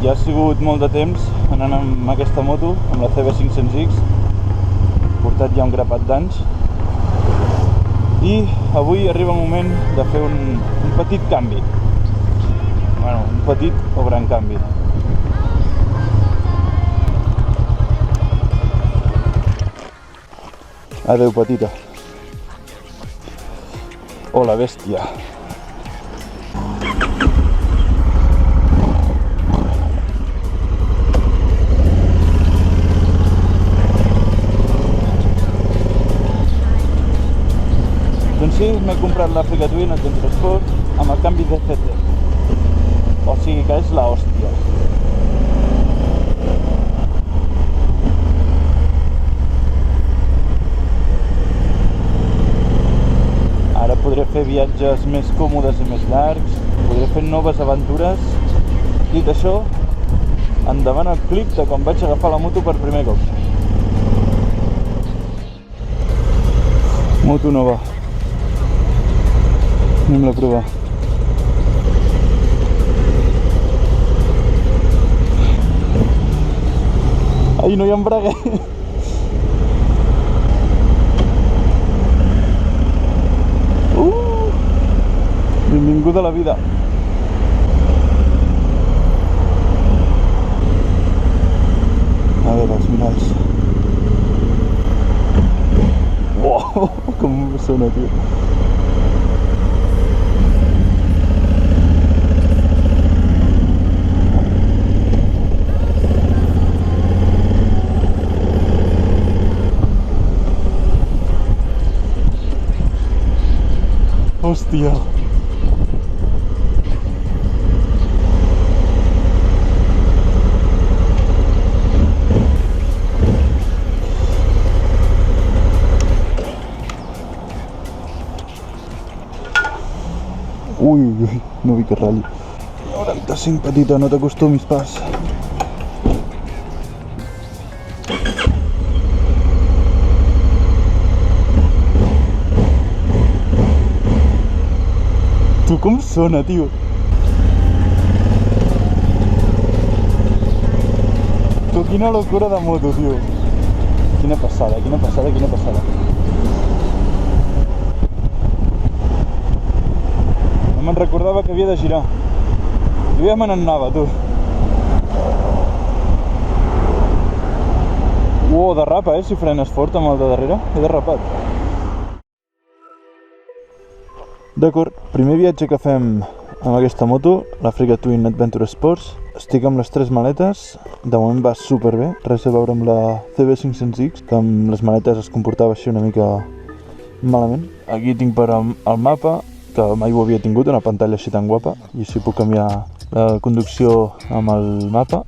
Ja ha sigut molt de temps anant amb aquesta moto, amb la CB500X, portat ja un grapat d'anys, i avui arriba el moment de fer un petit canvi. Bueno, un petit o gran canvi. Adeu, petita. Hola, bèstia. Doncs sí, m'he comprat l'Africa Twin Adventure Sport amb el canvi de CT. O sigui que és la hòstia. Ara podré fer viatges més còmodes i més llargs, podré fer noves aventures. Dit això, endavant el clip de quan vaig agafar la moto per primer cop. Moto nova. Anem a provar. Ai, no hi ha embrague! Benvinguda a la vida! A veure, els miralls. Uau, com sona, tio! Hòstia! Ui, no vull que ratlli. 95, petita, no t'acostumis pas. Tu, com sona, tio? Tu, quina locura de moto, tio. Quina passada, quina passada, quina passada. No me'n recordava que havia de girar. Jo ja me n'anava, tu. Uau, derrapa, si frenes fort amb el de darrere. He derrapat. D'acord, primer viatge que fem amb aquesta moto, l'Africa Twin Adventure Sports. Estic amb les 3 maletes, de moment va superbé, res a veure amb la CB500X, que amb les maletes es comportava així una mica malament. Aquí tinc per el mapa, que mai ho havia tingut, una pantalla així tan guapa, i així puc canviar la conducció amb el mapa.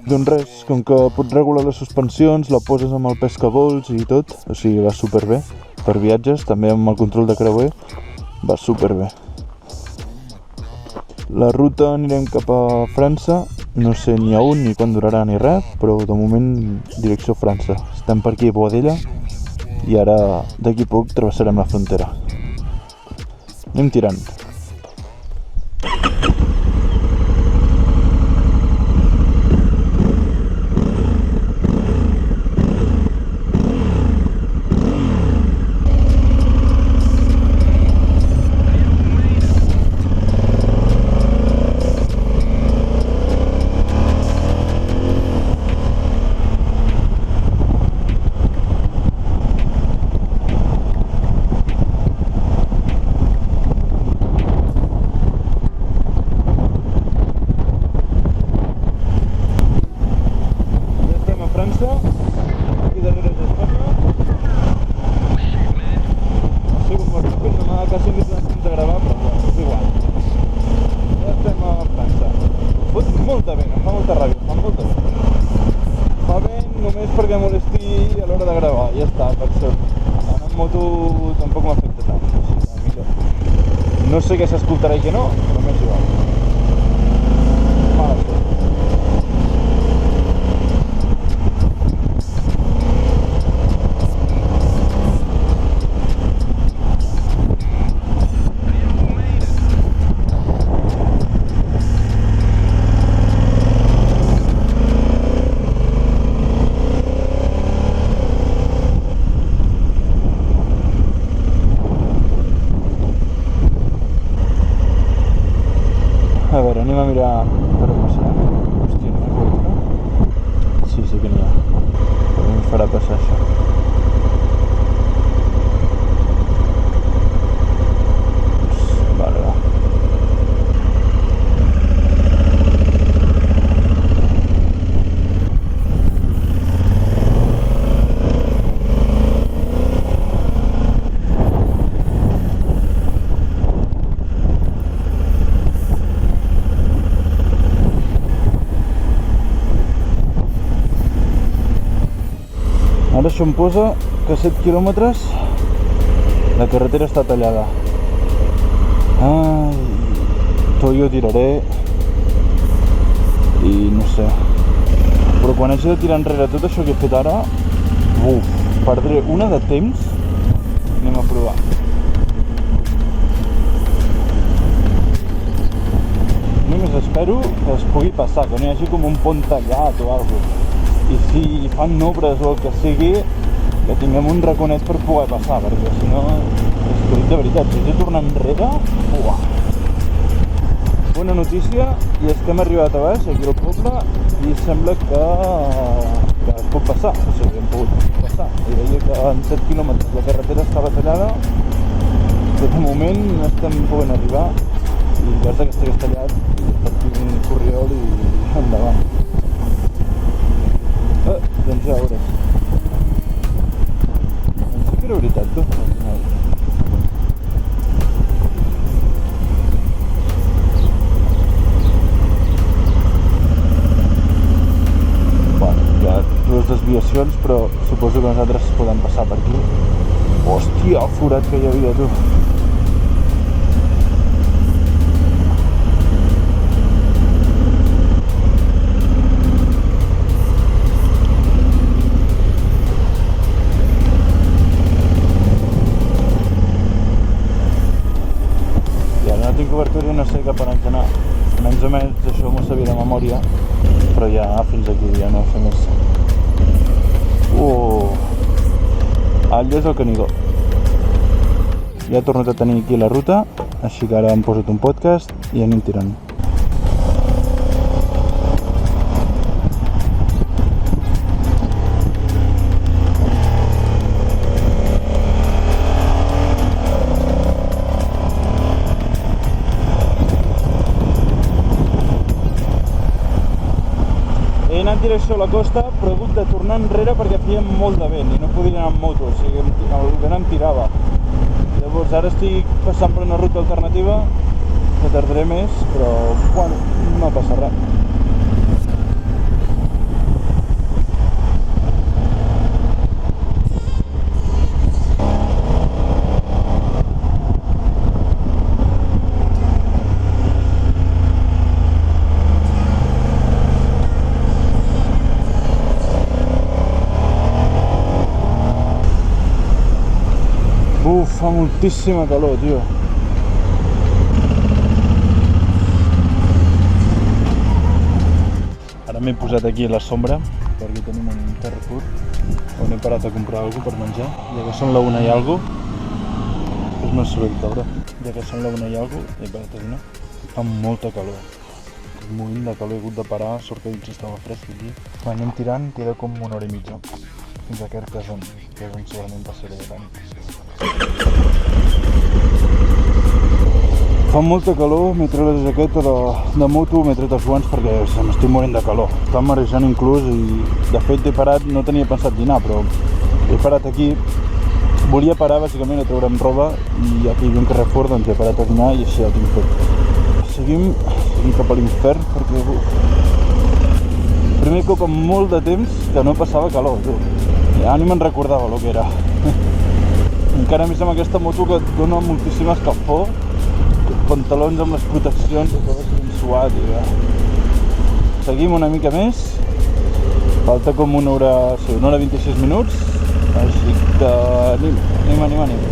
Doncs res, com que pots regular les suspensions, la poses amb el pes que vols i tot, o sigui, va superbé. Per viatges, també amb el control de creuer, va superbé. La ruta anirem cap a França, no sé ni a on ni quan durarà ni res, però de moment direcció França. Estem per aquí a Boadella i ara d'aquí a poc travessarem la frontera. Anem tirant. Perquè molesti a l'hora de gravar, ja està, per sort. Anar en moto tampoc m'afecta tant, així que millor. No sé què s'escoltarà i què no, però m'és igual. Mala sort. A veure, anem a mirar per on passarà. Hòstia, no hi ha cobertura? Sí que n'hi ha. Però ens farà passar això. Vale, va. Ara això em posa que 7 quilòmetres la carretera està tallada. Ai, tot jo tiraré i no sé. Però quan hagi de tirar enrere tot això que he fet ara, perdré una de temps. Anem a provar. Només espero que es pugui passar, que no hi hagi com un pont tallat o alguna cosa. I si fan obres o el que sigui, que tinguem un raconet per poder passar, perquè si no, és que de veritat, si he de tornar enrere, Bona notícia, i és que hem arribat a baix, aquí al poble, i sembla que es pot passar, o sigui, hem pogut passar. I deia que en 7 quilòmetres la carretera estava tallada, però de moment no estem podent arribar, i gràcies que estigués tallat, partim un corriol i endavant. Doncs ja veuràs. Penso que era veritat, tu. Bueno, hi ha dues desviacions, però suposo que nosaltres podem passar per aquí. Hòstia, el forat que hi havia, tu. Cobertura i no sé cap on haig d'anar. Menys o menys això m'ho sabia de memòria, però ja fins aquí, ja no sé més. Allò és el Canigó. Ja he tornat a tenir aquí la ruta, així que ara hem posat un podcast i anem tirant. He anat direcció a la costa, però he hagut de tornar enrere perquè feia molt de vent i no podia anar amb moto, o sigui, el vent em tirava. Llavors ara estic passant per una ruta alternativa, que tardaré més, però bueno, no passa res. Fa moltíssima calor, tio. Ara m'he posat aquí a la sombra, perquè tenim un Carrefour on he parat a comprar alguna cosa per menjar. Ja que són la 1 i alguna cosa, és més soroll, cabró. Ja que són la 1 i alguna cosa, he parat a dinar. Fa molta calor. Morint de calor, he hagut de parar, sort que dins estava fresc aquí. Quan anem tirant, queda com 1 hora i mitja. Fins a Carcassonne, que és on segurament passaré tant. Fa molta calor, m'he tret la jaqueta de moto, m'he tret els guants perquè m'estic morint de calor. Està marejant inclús i de fet he parat, no tenia pensat dinar, però he parat aquí. Volia parar bàsicament a treure'm roba i aquí hi havia un Carrefour, doncs he parat a dinar i així ja ho tinc fet. Seguim cap a l'infern perquè primer cop en molt de temps que no passava calor, tu. Ja ni me'n recordava el que era. Encara més amb aquesta moto que et dona moltíssima escalfor, pantalons amb les proteccions i tot ben suat i ja. Seguim una mica més, falta com una hora, sí, 1 hora 26 minuts, així que anem.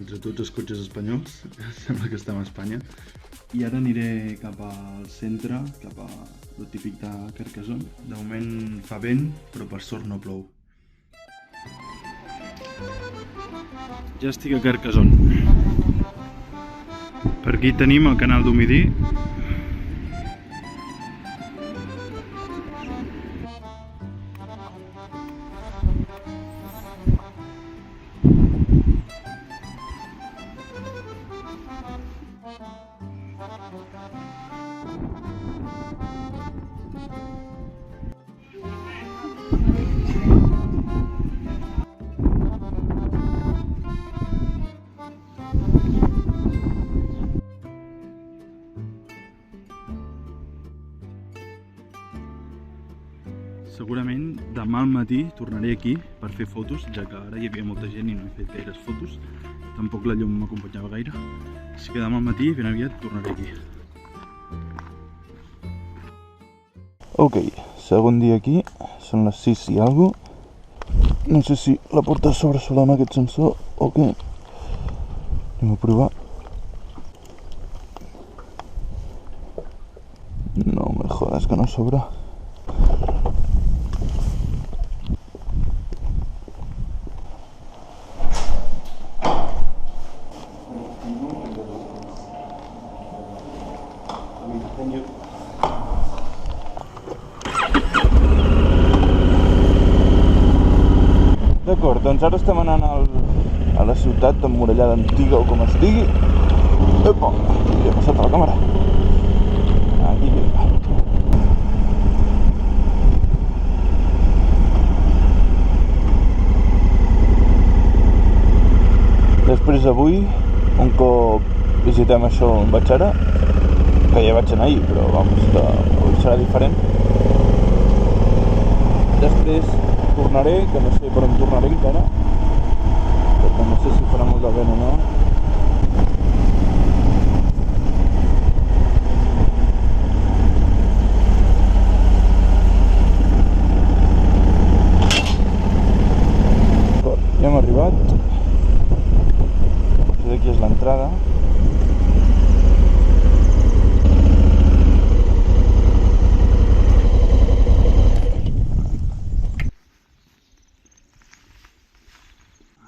entre tots els cotxes espanyols, sembla que estem a Espanya. I ara aniré cap al centre, cap a lo típic de Carcassonne. De moment fa vent, però per sort no plou. Ja estic a Carcassonne. Per aquí tenim el canal d'Umidí. Segurament demà al matí tornaré aquí per fer fotos, ja que ara hi havia molta gent i no he fet gaires fotos. Tampoc la llum m'acompanyava gaire. Així que demà al matí, ben aviat, tornaré aquí. Ok, segon dia aquí, són les 6 i alguna cosa. No sé si la porta a sobre sola amb aquest sensor o què. Anem a provar. No me jodas que no sobra. D'acord, doncs ara estem anant a la ciutat emmurallada antiga o com es digui. Epa, li he passat a la càmera. Aquí llega. Després avui, un cop visitem això on vaig ara, que ja vaig anar ahir, però vamos, avui serà diferent. Després tornaré, que no sé per on tornaré encara, perquè no sé si farà molt de vent o no. Ja hem arribat. Aquí és l'entrada.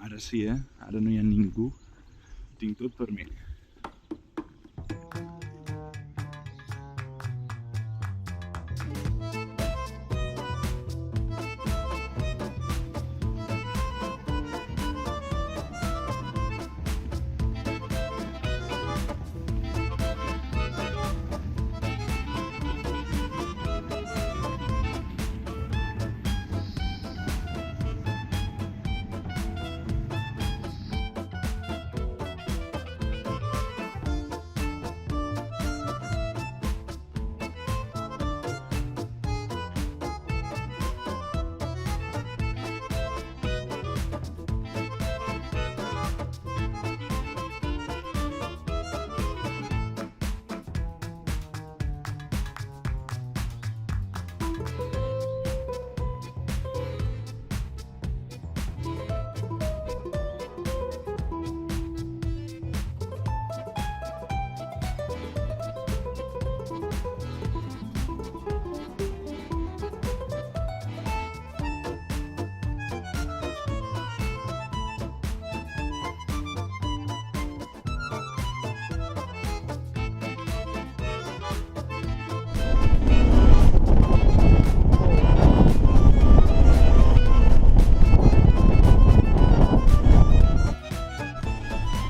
Ara sí, ara no hi ha ningú. Ho tinc tot per mi.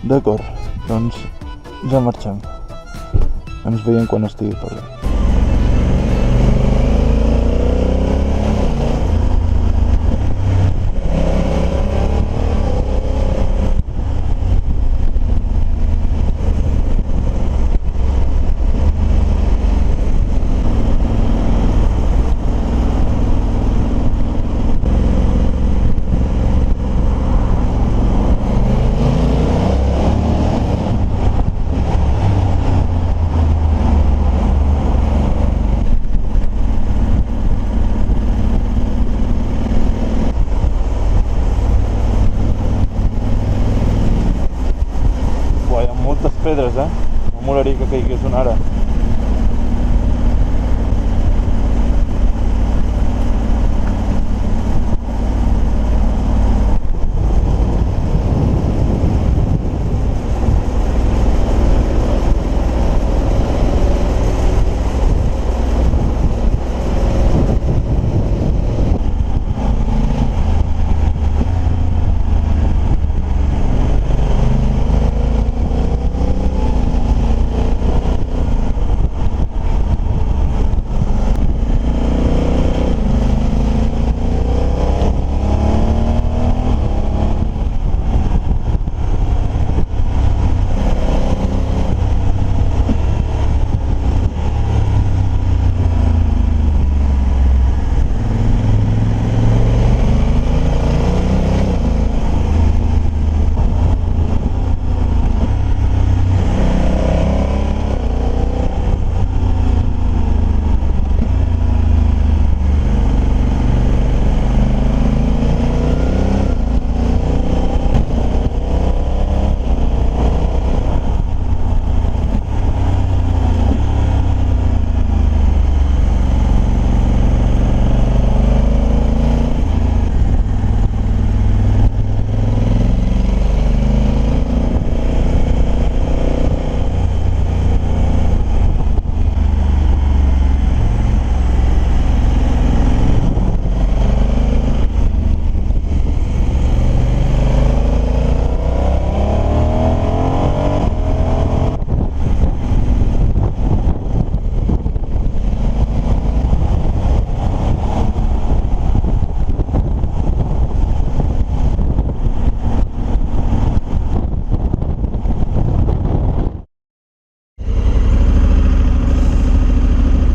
D'acord, doncs ja marxem. Ens veiem quan estigui per bé. moltes pedres, No molaria que caigués una ara.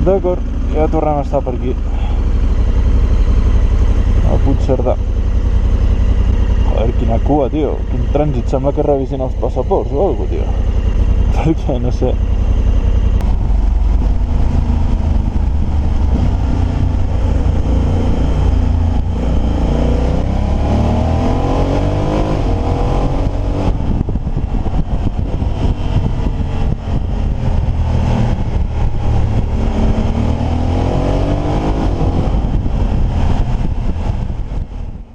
D'acord, ja tornem a estar per aquí. A Puigcerdà. Joder, quina cua, tio. Quin trànsit, sembla que revisin els passaports o alguna cosa, tio. Perquè, no sé,